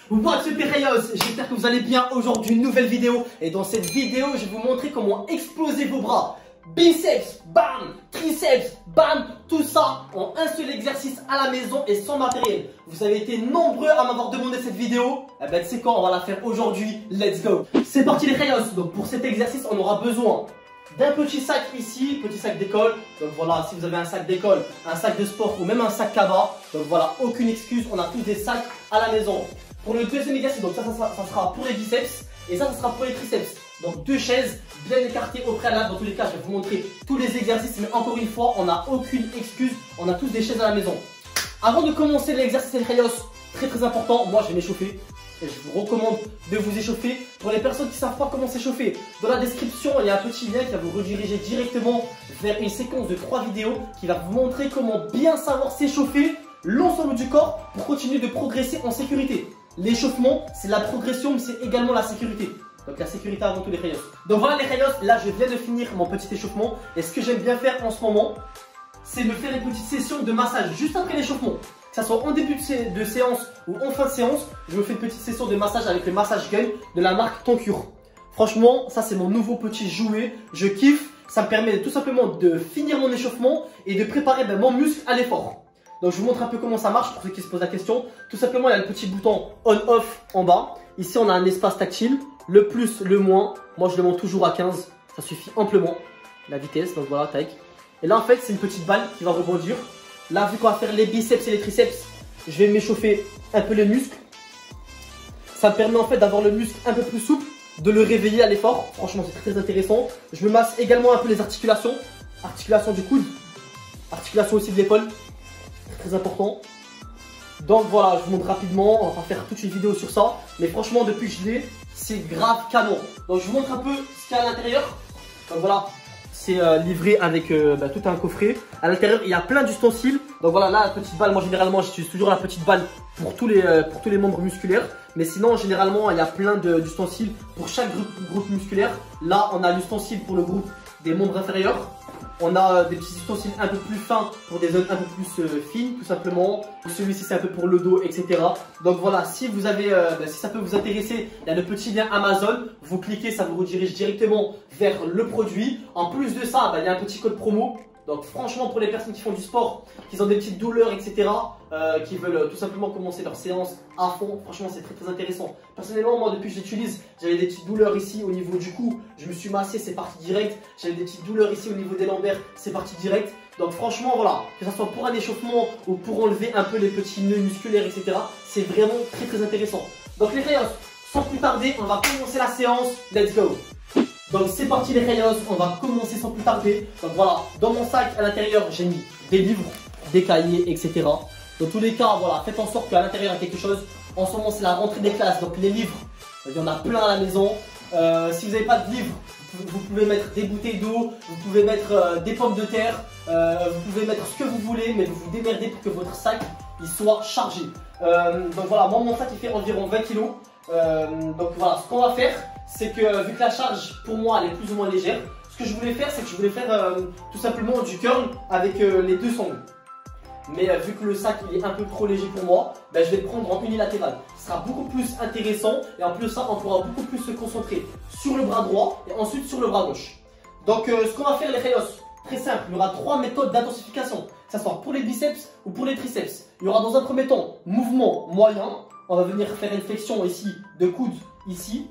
What's up les Rayos, j'espère que vous allez bien. Aujourd'hui une nouvelle vidéo. Et dans cette vidéo je vais vous montrer comment exploser vos bras. Biceps, bam, triceps, bam, tout ça en un seul exercice à la maison et sans matériel. Vous avez été nombreux à m'avoir demandé cette vidéo. Eh ben c'est quand on va la faire aujourd'hui. Let's go. C'est parti les Rayos. Donc pour cet exercice on aura besoin d'un petit sac ici, petit sac d'école. Donc voilà, si vous avez un sac d'école, un sac de sport ou même un sac Kava, donc voilà, aucune excuse, on a tous des sacs à la maison. Pour le deuxième exercice, donc ça sera pour les biceps et ça sera pour les triceps. Donc deux chaises bien écartées au préalable. Dans tous les cas, je vais vous montrer tous les exercices, mais encore une fois, on n'a aucune excuse, on a tous des chaises à la maison. Avant de commencer l'exercice les Rayos, très important, moi je vais m'échauffer. Et je vous recommande de vous échauffer. Pour les personnes qui ne savent pas comment s'échauffer, dans la description, il y a un petit lien qui va vous rediriger directement vers une séquence de 3 vidéos qui va vous montrer comment bien savoir s'échauffer l'ensemble du corps pour continuer de progresser en sécurité. L'échauffement, c'est la progression, mais c'est également la sécurité. Donc la sécurité avant tout les Rayos. Donc voilà les Rayos, là je viens de finir mon petit échauffement. Et ce que j'aime bien faire en ce moment, c'est me faire une petite session de massage juste après l'échauffement. Que ça soit en début de séance ou en fin de séance, je me fais une petite session de massage avec le massage gun de la marque Toncure. Franchement, ça c'est mon nouveau petit jouet, je kiffe. Ça me permet tout simplement de finir mon échauffement et de préparer mon muscle à l'effort. Donc je vous montre un peu comment ça marche pour ceux qui se posent la question. Tout simplement, il y a le petit bouton on-off en bas. Ici, on a un espace tactile, le plus, le moins. Moi, je le monte toujours à 15, ça suffit amplement. La vitesse, donc voilà, tac. Et là, en fait, c'est une petite balle qui va rebondir. Là, vu qu'on va faire les biceps et les triceps, je vais m'échauffer un peu les muscles. Ça me permet en fait d'avoir le muscle un peu plus souple, de le réveiller à l'effort. Franchement, c'est très intéressant. Je me masse également un peu les articulations. Articulation du coude, articulation aussi de l'épaule. Très important. Donc voilà, je vous montre rapidement. On va pas faire toute une vidéo sur ça. Mais franchement, depuis que je l'ai, c'est grave canon. Donc je vous montre un peu ce qu'il y a à l'intérieur. Donc voilà. C'est livré avec tout un coffret. À l'intérieur, il y a plein d'ustensiles. Donc voilà, là, la petite balle, moi généralement, j'utilise toujours la petite balle pour tous les membres musculaires. Mais sinon, généralement, il y a plein d'ustensiles pour chaque groupe musculaire. Là, on a l'ustensile pour le groupe des membres inférieurs. On a des petits ustensiles un peu plus fins pour des zones un peu plus fines, tout simplement. Celui-ci, c'est un peu pour le dos, etc. Donc voilà, si vous avez, si ça peut vous intéresser, il y a le petit lien Amazon. Vous cliquez, ça vous redirige directement vers le produit. En plus de ça, il y a un petit code promo. Donc franchement, pour les personnes qui font du sport, qui ont des petites douleurs, etc., qui veulent tout simplement commencer leur séance à fond, franchement c'est très intéressant. Personnellement, moi depuis que je l'utilise, j'avais des petites douleurs ici au niveau du cou, je me suis massé, c'est parti direct. J'avais des petites douleurs ici au niveau des lombaires, c'est parti direct. Donc franchement voilà, que ce soit pour un échauffement ou pour enlever un peu les petits nœuds musculaires, etc., c'est vraiment très intéressant. Donc les Rayos, sans plus tarder, on va commencer la séance, let's go. Donc c'est parti les Rayos, on va commencer sans plus tarder. Donc voilà, dans mon sac à l'intérieur j'ai mis des livres, des cahiers, etc. Dans tous les cas, voilà, faites en sorte qu'à l'intérieur il y a quelque chose. En ce moment c'est la rentrée des classes, donc les livres, il y en a plein à la maison. Si vous n'avez pas de livres, vous pouvez mettre des bouteilles d'eau, vous pouvez mettre des pommes de terre, vous pouvez mettre ce que vous voulez, mais vous vous démerdez pour que votre sac il soit chargé. Donc voilà, moi mon sac il fait environ 20 kg. Donc voilà, ce qu'on va faire, c'est que vu que la charge pour moi elle est plus ou moins légère, ce que je voulais faire, c'est que je voulais faire tout simplement du curl avec les deux sangles. Mais vu que le sac il est un peu trop léger pour moi, je vais le prendre en unilatéral. Ce sera beaucoup plus intéressant et en plus ça on pourra beaucoup plus se concentrer sur le bras droit et ensuite sur le bras gauche. Donc ce qu'on va faire les Rayos, très simple, il y aura 3 méthodes d'intensification, que ce soit pour les biceps ou pour les triceps. Il y aura dans un premier temps mouvement moyen, on va venir faire une flexion ici de coude, ici,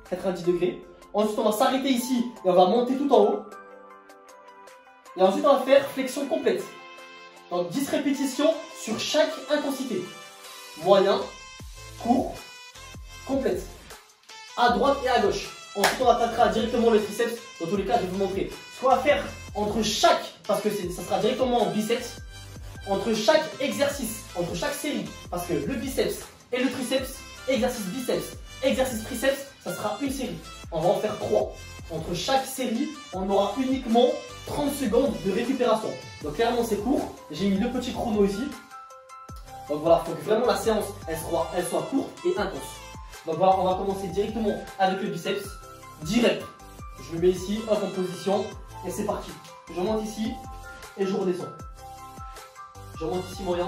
90 degrés. Ensuite on va s'arrêter ici et on va monter tout en haut. Et ensuite on va faire flexion complète. Donc 10 répétitions sur chaque intensité. Moyen, court, complète. À droite et à gauche. Ensuite on attaquera directement le triceps. Dans tous les cas je vais vous montrer ce qu'on va faire entre chaque, parce que ça sera directement en biceps. Entre chaque exercice, entre chaque série, parce que le biceps et le triceps, exercice biceps, exercice triceps, ça sera une série. On va en faire 3. Entre chaque série, on aura uniquement 30 secondes de récupération. Donc clairement c'est court. J'ai mis le petit chrono ici. Donc voilà, il faut que vraiment la séance elle soit courte et intense. Donc voilà, on va commencer directement avec le biceps. Direct. Je me mets ici, hop en position. Et c'est parti. Je monte ici et je redescends. Je monte ici moyen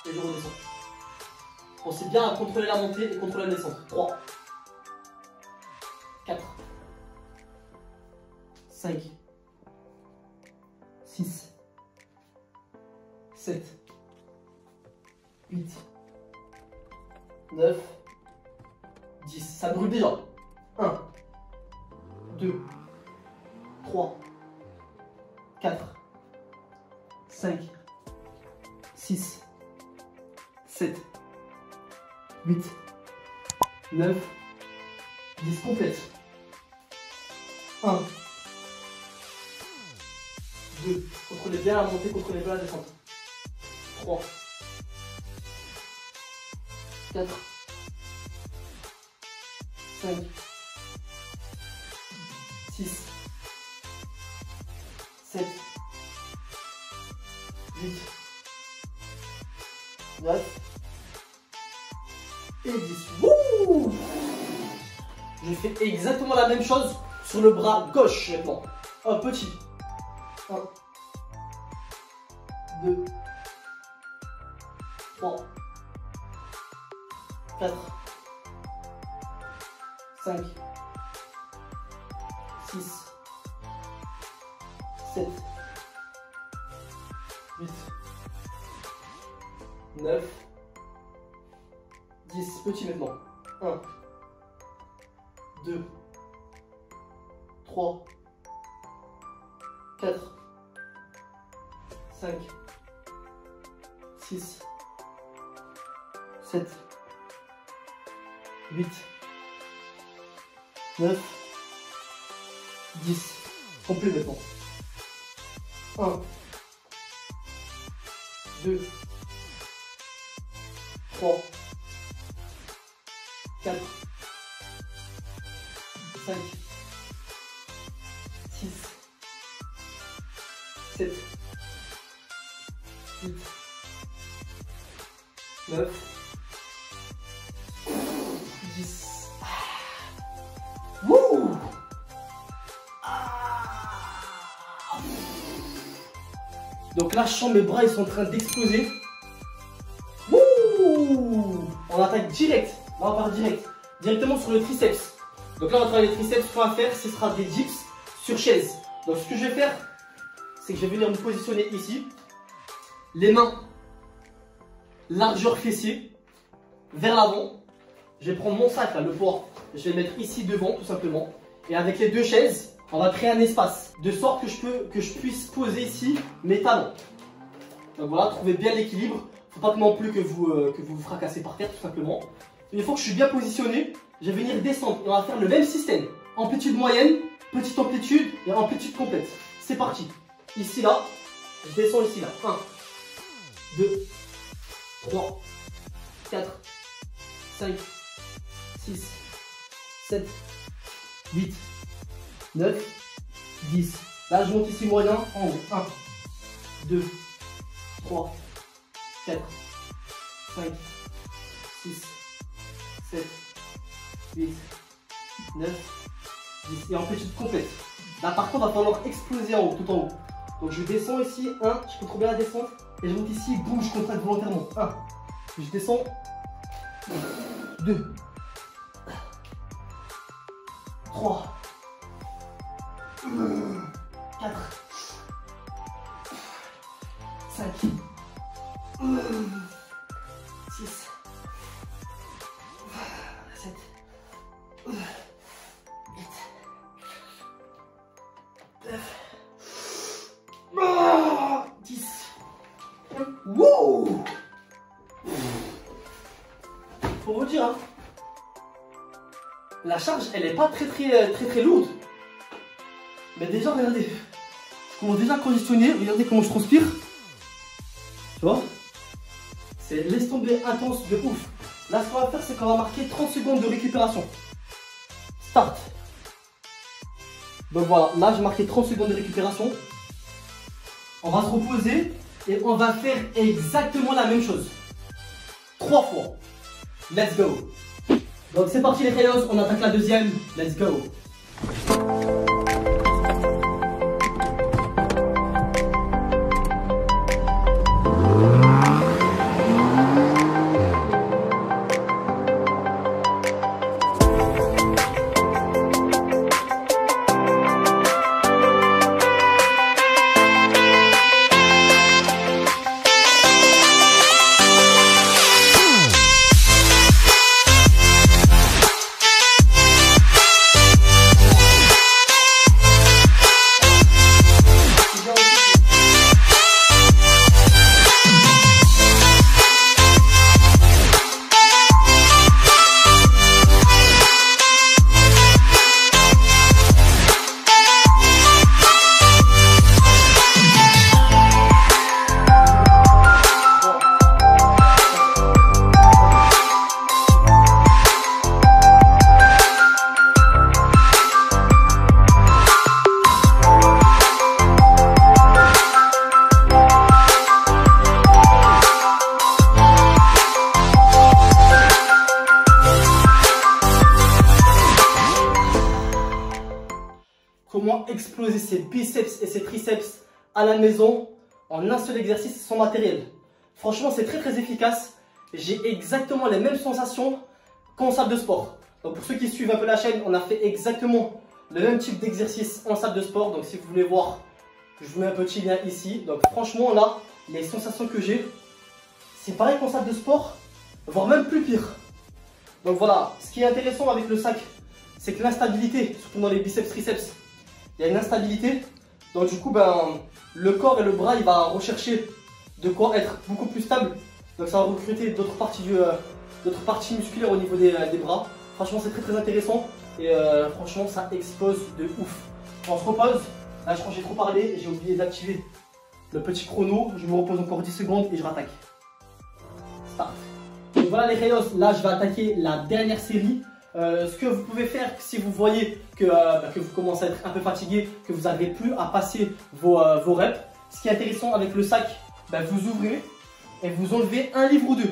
et je redescends. Pensez bien à contrôler la montée et contrôler la descente. 3, 4, 5, 6, 7, 8, 9, 10. Ça brûle déjà. 1, 2, 3, 4, 5, 6, 7, 8, 9, 10. Complète. 1, 2. Contrôlez bien la montée, contrôlez bien la descente. 3, 4, 5, 6, 7, 8, 9 et 10. Wouh! Je fais exactement la même chose sur le bras gauche maintenant. Un petit. 1, 2, 3, 4, 5, 6, 7, 8, 9, 10. Petit maintenant. 1, 2, 3, 4, 5, 6, 7, 8, 9, 10. Complet maintenant. 1, 2, 3, 4, 5, 6, 7, 8, 9, 10. Wouh! Donc là, je sens mes bras, ils sont en train d'exploser. Wouh! On attaque direct. Là, on part direct. Directement sur le triceps. Donc là, on va travailler les triceps. Ce qu'on va faire, ce sera des dips sur chaise. Donc ce que je vais faire, c'est que je vais venir me positionner ici. Les mains, largeur fessier, vers l'avant. Je vais prendre mon sac, là, le poids. Je vais le mettre ici devant, tout simplement. Et avec les deux chaises, on va créer un espace. De sorte que je puisse poser ici mes talons. Donc voilà, trouvez bien l'équilibre. Faut pas non plus que vous vous fracassez par terre, tout simplement. Une fois que je suis bien positionné, je vais venir descendre. Et on va faire le même système. Amplitude moyenne, petite amplitude et amplitude complète. C'est parti. Ici, là. Je descends ici, là. 1, 2, 3, 4, 5, 6, 7, 8, 9, 10. Là, je monte ici moyen en haut. 1, 2, 3, 4, 5, 6, 7, 8, 9, 10. Et en petite complète. Là, par contre, il va falloir exploser en haut, tout en haut. Donc, je descends ici. 1, je contrôle bien la descente. Et je monte ici. Boum, je contracte volontairement. 1. Je descends. 2. 3. 4. 5. 6. 7. 8. 9. 10. Wouh! Pour vous dire, hein, la charge, elle est pas très lourde. Mais déjà, regardez. Je commence déjà à conditionner. Regardez comment je transpire. Tu vois? C'est laisse tomber intense de ouf. Là, ce qu'on va faire, c'est qu'on va marquer 30 secondes de récupération. Start. Donc voilà, là, j'ai marqué 30 secondes de récupération. On va se reposer et on va faire exactement la même chose. 3 fois. Let's go. Donc c'est parti les Rayos, on attaque la deuxième. Let's go. exposer ses biceps et ses triceps à la maison en un seul exercice sans matériel. Franchement, c'est très efficace. J'ai exactement les mêmes sensations qu'en salle de sport. Donc pour ceux qui suivent un peu la chaîne, on a fait exactement le même type d'exercice en salle de sport. Donc si vous voulez voir, je vous mets un petit lien ici. Donc franchement là, les sensations que j'ai, c'est pareil qu'en salle de sport, voire même plus pire. Donc voilà, ce qui est intéressant avec le sac, c'est que l'instabilité, surtout dans les biceps triceps, il y a une instabilité. Donc du coup, le corps et le bras, il va rechercher de quoi être beaucoup plus stable. Donc ça va recruter d'autres parties musculaires au niveau des bras. Franchement, c'est très intéressant. Et franchement, ça explose de ouf. On se repose. Là, je crois que j'ai trop parlé. J'ai oublié d'activer le petit chrono. Je me repose encore 10 secondes et je rattaque. Start. Donc voilà les rayos. Là, je vais attaquer la dernière série. Ce que vous pouvez faire si vous voyez que vous commencez à être un peu fatigué, que vous n'arrivez plus à passer vos reps. Ce qui est intéressant avec le sac, vous ouvrez et vous enlevez un livre ou deux.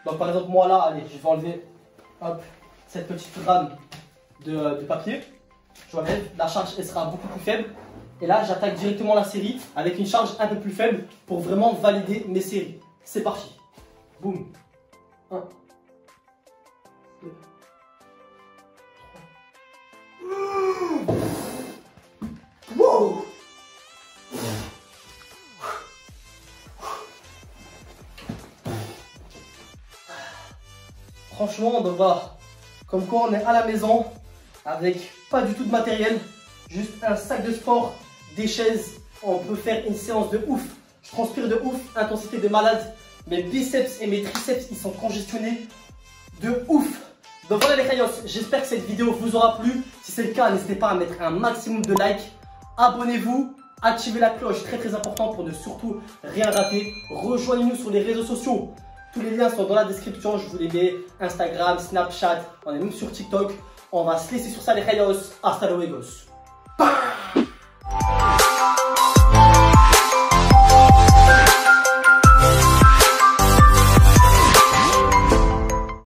Donc par exemple moi là, allez, je vais enlever hop, cette petite rame de papier. J'enlève, la charge elle sera beaucoup plus faible. Et là j'attaque directement la série avec une charge un peu plus faible pour vraiment valider mes séries. C'est parti. Boum. 1, 2, 3. Wow. Franchement, donc voilà, comme quoi on est à la maison avec pas du tout de matériel, juste un sac de sport, des chaises, on peut faire une séance de ouf. Je transpire de ouf, intensité de malade, mes biceps et mes triceps ils sont congestionnés de ouf. Donc voilà les rayos, j'espère que cette vidéo vous aura plu. Si c'est le cas, n'hésitez pas à mettre un maximum de likes, abonnez-vous, activez la cloche, très important pour ne surtout rien rater. Rejoignez-nous sur les réseaux sociaux. Tous les liens sont dans la description, je vous les mets. Instagram, Snapchat, on est même sur TikTok. On va se laisser sur ça les rayos. Hasta luego.